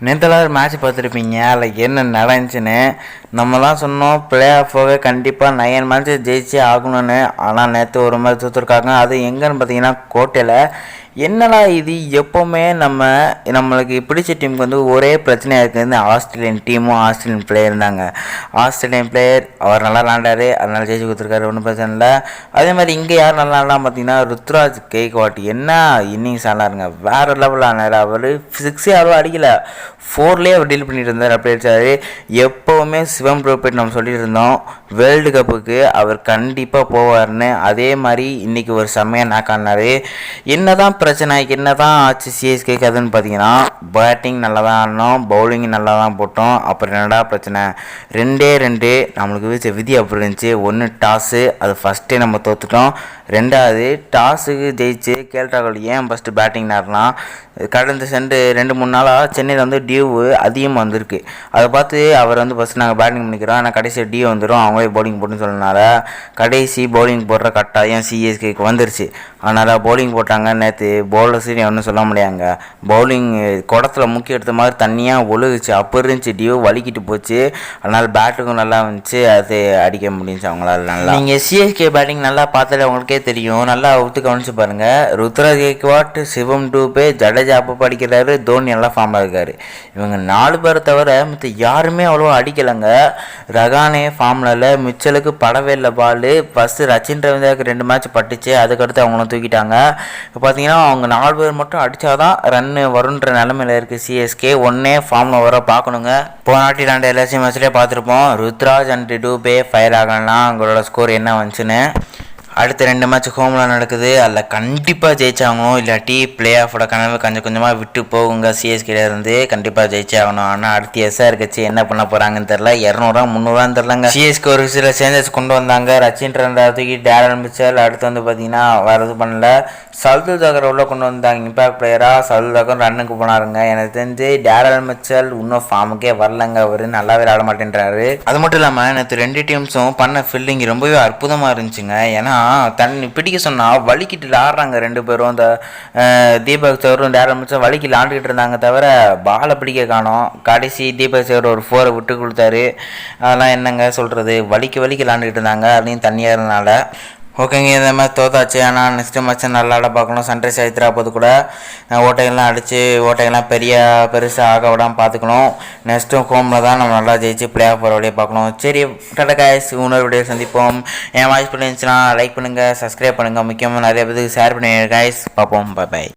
நேற்றுலாம் ஒரு மேட்ச் பார்த்துருப்பீங்க. அதில் என்ன நடந்துச்சுன்னு நம்ம தான் சொன்னோம். பிளே ஆஃபோவே கண்டிப்பாக 9 மேட்ச் ஜெயிச்சே ஆகணும்னு. ஆனால் நேற்று ஒரு மேட்ச் தோற்றுருக்காங்க. அது எங்கன்னு பார்த்தீங்கன்னா கோட்டையில். என்னடா இது, எப்போவுமே நம்மளுக்கு பிடிச்ச டீமுக்கு வந்து ஒரே பிரச்சனையாக இருக்குது. இந்த ஆஸ்திரேலியன் டீமும் ஆஸ்திரேலியன் பிளேயர் இருந்தாங்க. ஆஸ்திரேலியன் பிளேயர் அவர் நல்லா விளாண்டாரு, அதனால் ஜெயிச்சு கொடுத்துருக்காரு, ஒன்றும் பிரச்சனை இல்லை. அதே மாதிரி இங்கே யார் நல்லா விளாட்லாம் பார்த்தீங்கன்னா ருத்ராஜ் கெய்க்வாட் என்ன இன்னிங்ஸ் ஆனாருங்க, வேறு லெவலில் ஆனார். அவர் 6 அவ்வளோ அடிக்கலை, 4லேயே அவர் டீல் பண்ணிட்டு இருந்தார். அப்படி அடிச்சாரு. எப்போவுமே சிவம் ட்ரோபேட் நம்ம சொல்லிட்டு இருந்தோம் வேர்ல்டு கப்புக்கு அவர் கண்டிப்பாக போவார்னு. அதே மாதிரி இன்றைக்கி ஒரு செம்மையாக நாக் ஆனார். என்ன தான் பிரச்சனை, என்ன தான் ஆச்சு சிஎஸ்கேக்கு அதுன்னு பார்த்தீங்கன்னா, பேட்டிங் நல்லா தான் ஆடினோம், பவுலிங் நல்லா தான் போட்டோம். அப்புறம் என்னடா பிரச்சனை, 2 நம்மளுக்கு வீச்ச விதி அப்படி இருந்துச்சு. ஒன்று டாஸு, அது ஃபஸ்ட்டே நம்ம தோற்றுட்டோம். 2வது டாஸுக்கு ஜெயிச்சு கேள்ராகுல் ஏன் ஃபஸ்ட்டு பேட்டிங் ஆடலாம். கடந்த 2-3 நாளாக சென்னையில் வந்து டியூ அதிகமாக வந்திருக்கு. அதை பார்த்து அவர் வந்து ஃபஸ்ட்டு நாங்கள் பேட்டிங் பண்ணிக்கிறோம், ஆனால் கடைசி டியூ வந்துடும், அவங்களே பவுலிங் போட்டுன்னு சொன்னனால கடைசி பவுலிங் போடுற கட்டாயம் சிஎஸ்கேக்கு வந்துருச்சு. அதனால் பவுலிங் போட்டாங்க. நேற்று பவுலர்ஸுன்னு ஒன்றும் சொல்ல முடியாங்க. பவுலிங் குடத்தில் முக்கிய எடுத்த மாதிரி தண்ணியாக ஒழுகுச்சு, அப்போ இருந்துச்சு. டியூ வலிக்கிட்டு போச்சு. அதனால் பேட்டுக்கும் நல்லா வந்துச்சு, அது அடிக்க முடிஞ்சிச்சு அவங்களால. நல்லா நீங்கள் சிஎஸ்கே பேட்டிங் நல்லா பார்த்தாலே உங்களுக்கே தெரியும். நல்லா ஒத்து கவனிச்சு பாருங்கள். ருத்ராஜ் கெய்க்வாட், சிவம் டூபே, ஜடேஜா அப்போ அடிக்கிறாரு, தோனி நல்லா ஃபார்மாக இருக்காரு. இவங்க 4 பேரை தவிர மற்ற யாருமே அவ்வளோ அடிக்கலைங்க. ரகானே ஃபார்மில் இல்லை, மிச்சலுக்கு படவே இல்லை பால். ஃபஸ்ட்டு ரச்சின் ரவீந்திராவுக்கு 2 மேட்ச் பட்டுச்சு, அதுக்கடுத்து அவங்களும் தூக்கிட்டாங்க. இப்போ பார்த்தீங்கன்னா அவங்க 4 பேர் மட்டும் அடித்தாதான் ரன்னு வருன்ற நிலமையில் இருக்குது சிஎஸ்கே. ஒன்றே ஃபார்மில் வர பார்க்கணுங்க. போனாட்டி விளாண்ட எல்லாத்தையும் மேட்ச்லேயே பார்த்துருப்போம். ருத்ராஜ் அண்ட் டூபே ஃபயர் ஆகலாம், அவங்களோட ஸ்கோர் என்ன வந்துச்சுன்னு. அடுத்த 2 மேட்ச் ஹோமில் நடக்குது, அதில் கண்டிப்பாக ஜெயிச்சாகணும், இல்லாட்டி பிளே ஆஃபோட கனவு கொஞ்சம் கொஞ்சமாக விட்டு போகுங்க சிஎஸ்கேலேருந்து. கண்டிப்பாக ஜெயிச்சாகணும். ஆனால் அடுத்து எஸ்ஆர் கட்சி என்ன பண்ண போகிறாங்கன்னு தெரில. 200 300 தெரிலங்க. சிஎஸ்கே ஒரு சில சேஞ்சஸ் கொண்டு வந்தாங்க. ரச்சின் ரவீந்திராவுக்கு டேரல் மிச்சல், அடுத்து வந்து பார்த்தீங்கன்னா வேறு எதுவும் பண்ணல. சல்துல் தாக்கர் உள்ள கொண்டு வந்தாங்க இம்பாக்ட் பிளேயராக. சல்துல் தாக்கர் ரன்னுக்கு போனாருங்க. எனக்கு தெரிஞ்சு டேரல் மிச்சல் இன்னும் ஃபார்முக்கே வரலங்க. அவர் நல்லாவே ஆட மாட்டேன்றாரு. அது மட்டும் இல்லாமல் நேற்று 2 டீம்ஸும் பண்ண ஃபீல்டிங் ரொம்பவே அற்புதமாக இருந்துச்சுங்க. ஏன்னா தண்ணி பிடிக்க சொன்னால் வலிக்கிட்டு ஆடுறாங்க 2 பேரும். அந்த தீபக் சவரும் டேரல் மிச்சல் வலிக்கிட்டு ஆண்டுக்கிட்டு இருந்தாங்க, தவிர பாலை பிடிக்க காணோம். கடைசி தீபக் சவர் ஒரு 4 விட்டு கொடுத்தாரு. அதெல்லாம் என்னங்க சொல்கிறது, வலிக்கு விளாண்டுக்கிட்டு இருந்தாங்க, அதையும் தண்ணியாக இருந்தனால. ஓகேங்க, இந்த மாதிரி தோத்தாச்சு. ஆனால் நெக்ஸ்ட்டு மேட்ச்சை நல்லா ஆட பார்க்கணும். சன்ரைஸ் ஹைதராபாத் கூட ஓட்டைகள்லாம் அடித்து ஓட்டைகள்லாம் பெருசாக ஆக விடாமல் பார்த்துக்கணும். நெக்ஸ்ட்டும் ஹோமில் தான் நம்ம நல்லா ஜெயிச்சு பிளே ஆஃப் வர வழியை பார்க்கணும். சரி, டாடா காய்ஸ், இன்னொரு வீடியோ சந்திப்போம். என் வாய்ஸ் பண்ணிருந்துச்சுன்னா லைக் பண்ணுங்கள், சப்ஸ்கிரைப் பண்ணுங்கள், முக்கியமாக நிறைய பேருக்கு ஷேர் பண்ணுங்க காய்ஸ். பார்ப்போம், பை.